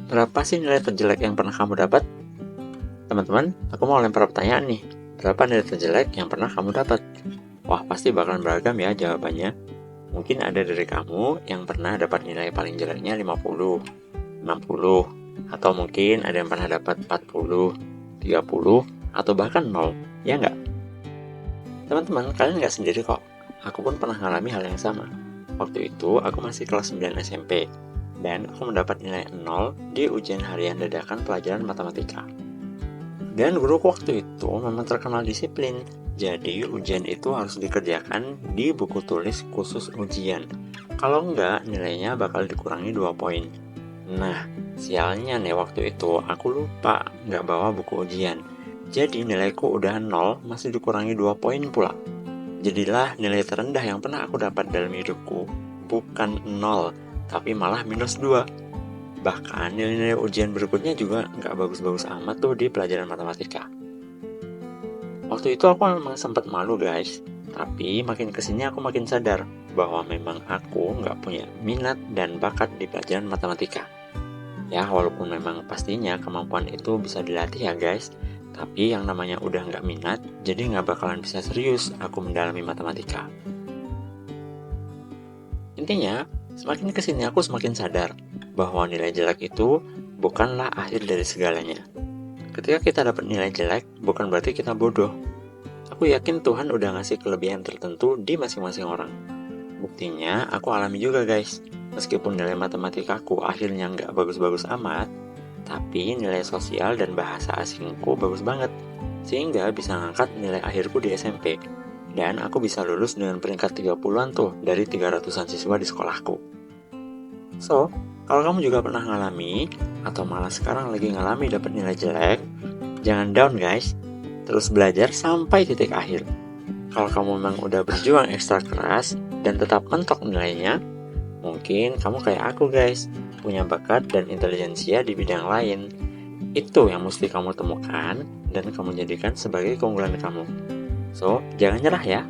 Berapa sih nilai terjelek yang pernah kamu dapat? Teman-teman, aku mau lempar pertanyaan nih. Berapa nilai terjelek yang pernah kamu dapat? Wah, pasti bakalan beragam ya jawabannya. Mungkin ada dari kamu yang pernah dapat nilai paling jeleknya 50, 60, atau mungkin ada yang pernah dapat 40, 30, atau bahkan 0, ya nggak? Teman-teman, kalian nggak sendiri kok. Aku pun pernah mengalami hal yang sama. Waktu itu, aku masih kelas 9 SMP, dan aku mendapat nilai 0 di ujian harian dadakan pelajaran matematika. Dan guruku waktu itu memang terkenal disiplin, jadi ujian itu harus dikerjakan di buku tulis khusus ujian. Kalau enggak, nilainya bakal dikurangi 2 poin. Nah, sialnya nih waktu itu aku lupa nggak bawa buku ujian. Jadi nilaiku udah 0, masih dikurangi 2 poin pula. Jadilah nilai terendah yang pernah aku dapat dalam hidupku bukan 0, tapi malah -2. Bahkan nilai-nilai ujian berikutnya juga nggak bagus-bagus amat tuh di pelajaran matematika. Waktu itu aku memang sempat malu guys, tapi makin kesini aku makin sadar bahwa memang aku nggak punya minat dan bakat di pelajaran matematika. Ya walaupun memang pastinya kemampuan itu bisa dilatih ya guys, tapi yang namanya udah nggak minat, jadi nggak bakalan bisa serius aku mendalami matematika. Intinya, semakin kesini aku semakin sadar bahwa nilai jelek itu bukanlah akhir dari segalanya. Ketika kita dapat nilai jelek, bukan berarti kita bodoh. Aku yakin Tuhan udah ngasih kelebihan tertentu di masing-masing orang. Buktinya, aku alami juga guys. Meskipun nilai matematikaku akhirnya nggak bagus-bagus amat, tapi nilai sosial dan bahasa asingku bagus banget. Sehingga bisa ngangkat nilai akhirku di SMP. Dan aku bisa lulus dengan peringkat 30-an tuh dari 300-an siswa di sekolahku. So, kalau kamu juga pernah ngalami, atau malah sekarang lagi ngalami dapat nilai jelek, jangan down guys, terus belajar sampai titik akhir. Kalau kamu memang udah berjuang ekstra keras dan tetap mentok nilainya, mungkin kamu kayak aku guys, punya bakat dan intelijensia di bidang lain. Itu yang mesti kamu temukan dan kamu jadikan sebagai keunggulan kamu. So, jangan nyerah ya.